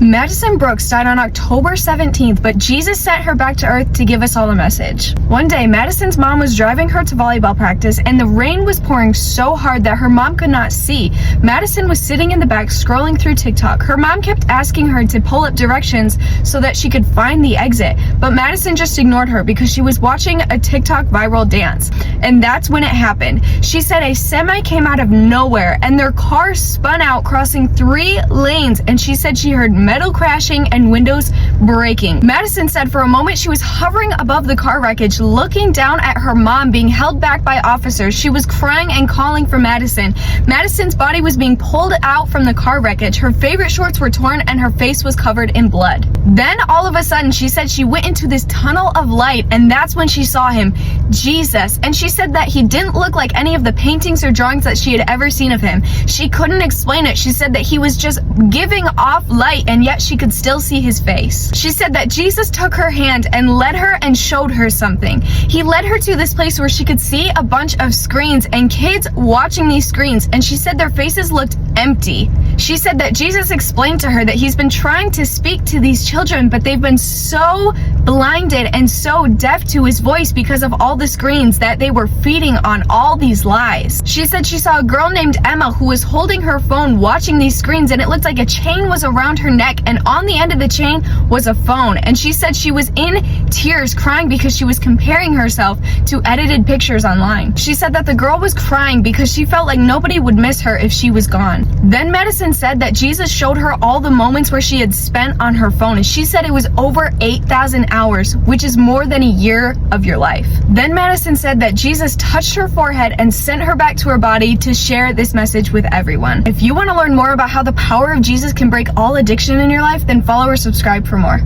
Madison Brooks died on October 17th, but Jesus sent her back to earth to give us all a message. One day, Madison's mom was driving her to volleyball practice, and the rain was pouring so hard that her mom could not see. Madison was sitting in the back scrolling through TikTok. Her mom kept asking her to pull up directions so that she could find the exit, but Madison just ignored her because she was watching a TikTok viral dance. And that's when it happened. She said a semi came out of nowhere and their car spun out, crossing 3 lanes, and she said she heard metal crashing and windows breaking. Madison said for a moment she was hovering above the car wreckage, looking down at her mom being held back by officers. She was crying and calling for Madison. Madison's body was being pulled out from the car wreckage. Her favorite shorts were torn and her face was covered in blood. Then all of a sudden, she said she went into this tunnel of light, and that's when she saw him, Jesus. And she said that he didn't look like any of the paintings or drawings that she had ever seen of him. She couldn't explain it. She said that he was just giving off light, and yet she could still see his face. She said that Jesus took her hand and led her and showed her something. He led her to this place where she could see a bunch of screens and kids watching these screens, and she said their faces looked empty. She said that Jesus explained to her that he's been trying to speak to these children, but they've been so blinded and so deaf to his voice because of all the screens that they were feeding on all these lies. She said she saw a girl named Emma who was holding her phone watching these screens, and it looked like a chain was around her neck, and on the end of the chain was a phone. And she said she was in tears crying because she was comparing herself to edited pictures online. She said that the girl was crying because she felt like nobody would miss her if she was gone. Then Madison said that Jesus showed her all the moments where she had spent on her phone, and she said it was over 8,000 hours, which is more than a year of your life. Then Madison said that Jesus touched her forehead and sent her back to her body to share this message with everyone. If you want to learn more about how the power of Jesus can break all addiction in your life, then follow or subscribe for more.